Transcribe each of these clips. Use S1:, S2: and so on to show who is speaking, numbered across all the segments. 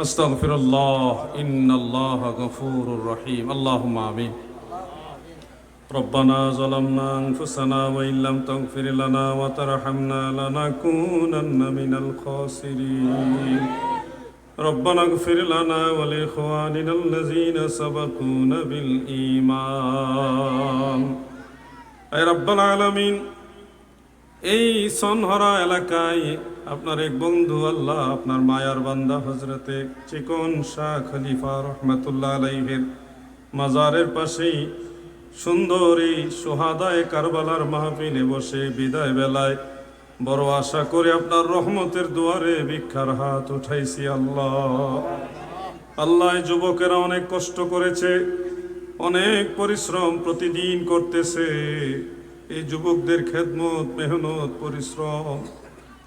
S1: আস্তাগফিরুল্লাহ ইন্নাল্লাহা গফুরুর রহিম। আল্লাহুম্মা আমিন। রব্বানা যালামনা আনফুসানা ওয়া ইল্লাম তাগফির লানা ওয়া তারহামনা লানাকুনান্না মিনাল খাসিরিন। রব্বানা ইগফির লানা ওয়া লিইখওয়ানিনাল্লাযীনা সাবাকুনা বিল ঈমান। হে রব্বুল আলামিন, এই সনহরা এলাকায় আপনার এক বন্ধু আল্লাহ, আপনার মায়ার বান্দা হজরতে চিকন শাহ খলিফা রহমতুল্লাহ আলাইহির মাজারের পাশেই সুন্দর এই সোহাদায়ে কারবালার মাহফিলে বসে বিদায় বেলায় বড় আশা করে আপনার রহমতের দুয়ারে ভিক্ষার হাত উঠাইছি। আল্লাহ, এই যুবকেরা অনেক কষ্ট করেছে, অনেক পরিশ্রম প্রতিদিন করতেছে। এই যুবকদের খেদমত, মেহনত, পরিশ্রম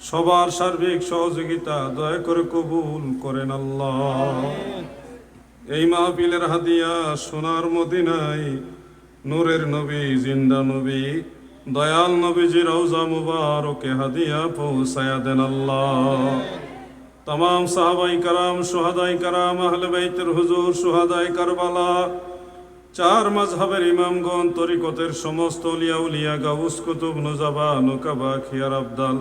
S1: সবার সার্বিক সহযোগিতা দয়া করে কবুল করেন আল্লাহ। এই মাহফিলের হাদিয়া সোনার মদিনায় নূরের নবী, জিন্দা নবী, দয়াল নবীজি রওজা মুবারকে হাদিয়া পৌঁছায়া দেন আল্লাহ। तमाम সাহাবাই কারাম, শুহাদাই কারাম, আহলে বাইতের হুজুর, শুহাদাই কারবালা, চার মাযহাবের ইমামগণ, তরিকতের সমস্ত আউলিয়া উলিয়া, গাউস কুতুব, নুজাবা, নুকাবা, খিয়ার আবদাল,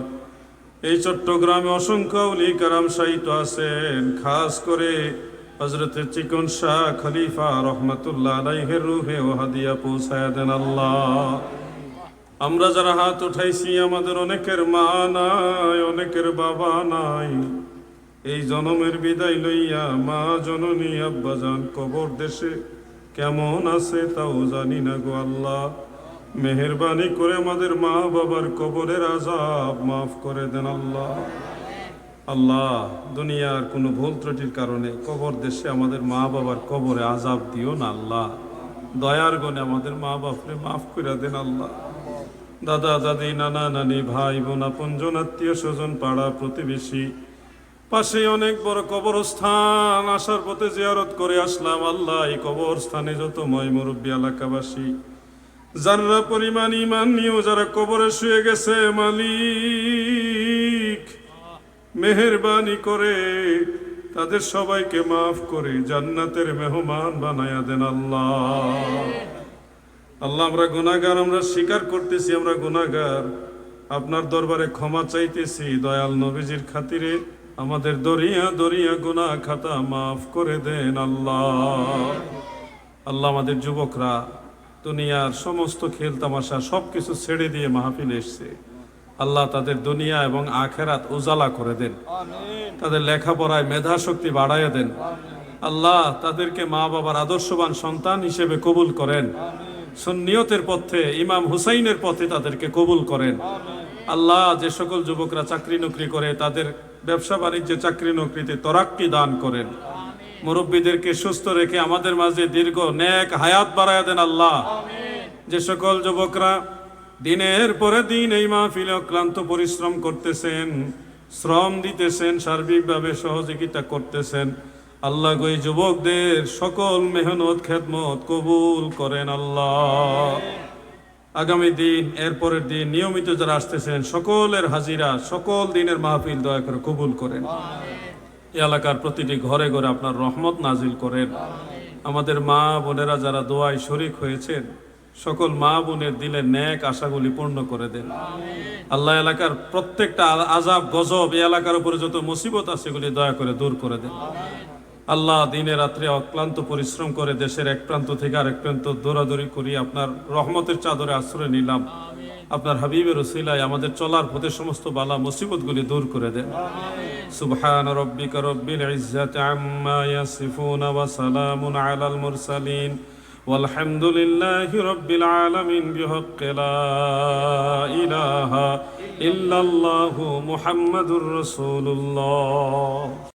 S1: এই চট্টগ্রামে অসংখ্য আউলি কারাম শায়িত আছেন। খাস করে হযরতে চিকন শাহ খলিফা রহমাতুল্লাহ আলাইহির রূহে ও হাদিয়া পৌঁছায়া দেন আল্লাহ। আমরা যারা হাত উঠাইছি, আমাদের অনেকের মা নাই, অনেকের বাবা নাই। এই জনমের বিদায় লইয়া মা জননী আব্বাজান কবর দেশে কেমন আছে তাও জানি না গো আল্লাহ। মেহেরবানি করে আমাদের মা বাবার কবরের আযাব মাফ করে দেন আল্লাহ। আল্লাহ, দুনিয়ার কোনো ভুল ত্রুটির কারণে কবর দেশে আমাদের মা বাবার কবরে আযাব দিও না আল্লাহ। দয়ার গণে আমাদের মা বাপরে মাফ করে দেন আল্লাহ। দাদা দাদি, নানা নানি, ভাই বোন, আপনজন, আত্মীয় স্বজন, পাড়া প্রতিবেশী, পাশে অনেক বড় কবরস্থান, আসার পথে জিয়ারত করে আসলাম আল্লাহ। এই কবরস্থানে যত ময় মুরব্বী এলাকাবাসী যারা পরিমাণ ইমান নিয়েও যারা কবরে শুয়ে গেছে, মালিক মেহেরবানি করে তাদের সবাইকে মাফ করে জান্নাতের মেহমান বানায়া দেন আল্লাহ। আল্লাহ, আমরা গুনাহগার, আমরা স্বীকার করতেছি আমরা গুনাহগার, আপনার দরবারে ক্ষমা চাইতেছি। দয়াল নবীজির খাতিরে আমাদের দরিয়া দরিয়া গুনাহ খাতা মাফ করে দেন আল্লাহ। আল্লাহ, আমাদের যুবকরা দুনিয়ার সমস্ত খেল তামাশা সবকিছু ছেড়ে দিয়ে মাহফিলে এসছে আল্লাহ, তাদের দুনিয়া এবং আখেরাত উজালা করে দেন। তাদের লেখাপড়ায় মেধা শক্তি বাড়াইয়া দেন আল্লাহ। তাদেরকে মা বাবার আদর্শবান সন্তান হিসেবে কবুল করেন। সুন্নিয়তের পথে, ইমাম হুসাইনের পথে তাদেরকে কবুল করেন আল্লাহ। যে সকল যুবকরা চাকরি নকরি করে তাদের ব্যবসা বাণিজ্যে, চাকরি নকরিতে তরাক্কি দান করেন। মুরব্বীদেরকে সুস্থ রেখে আমাদের মাঝে দীর্ঘ নেক হায়াত বাড়ায়া দেন আল্লাহ। যে সকল যুবকরা দিনের পরে দিন এই মাহফিলে অক্লান্ত পরিশ্রম করতেছেন, শ্রম দিতেছেন, সার্বিকভাবে সহযোগিতা করতেছেন আল্লাহ, ওই যুবকদের সকল মেহনত খেদমত কবুল করেন আল্লাহ। আগামী দিন, এরপরের দিন নিয়মিত যারা আসতেছেন সকলের হাজিরা, সকল দিনের মাহফিল দয়া করে কবুল করেন। এই এলাকার প্রতিটি ঘরে ঘরে আপনার রহমত নাজিল করেন। আমাদের মা বোনেরা যারা দোয়ায় শরীক হয়েছেন, সকল মা বোনের দিলের নেক আশাগুলি পূর্ণ করে দেন আল্লাহ। এলাকার প্রত্যেকটা আযাব গজব, এই এলাকার উপরে যত মুসিবত আছে এগুলি দয়া করে দূর করে দেন আল্লাহ। দিনে রাত্রে অক্লান্ত পরিশ্রম করে দেশের এক প্রান্ত থেকে আরেক প্রান্ত দৌড়াদৌড়ি করি আপনার রহমতের চাদরে আশ্রয় নিলাম। আপনার হাবিবের উসিলায় আমাদের চলার পথে সমস্ত বালা মুসিবতগুলি দূর করে দেন। সুবহান রাব্বিকা রাব্বিল ইজ্জাতি আম্মা ইয়াসিফুন ওয়া সালামুন আলাল মুরসালিন ওয়ালহামদুলিল্লাহি রাব্বিল আলামিন বিহাক্কি লা ইলাহা ইল্লাল্লাহু মুহাম্মাদুর রাসূলুল্লাহ।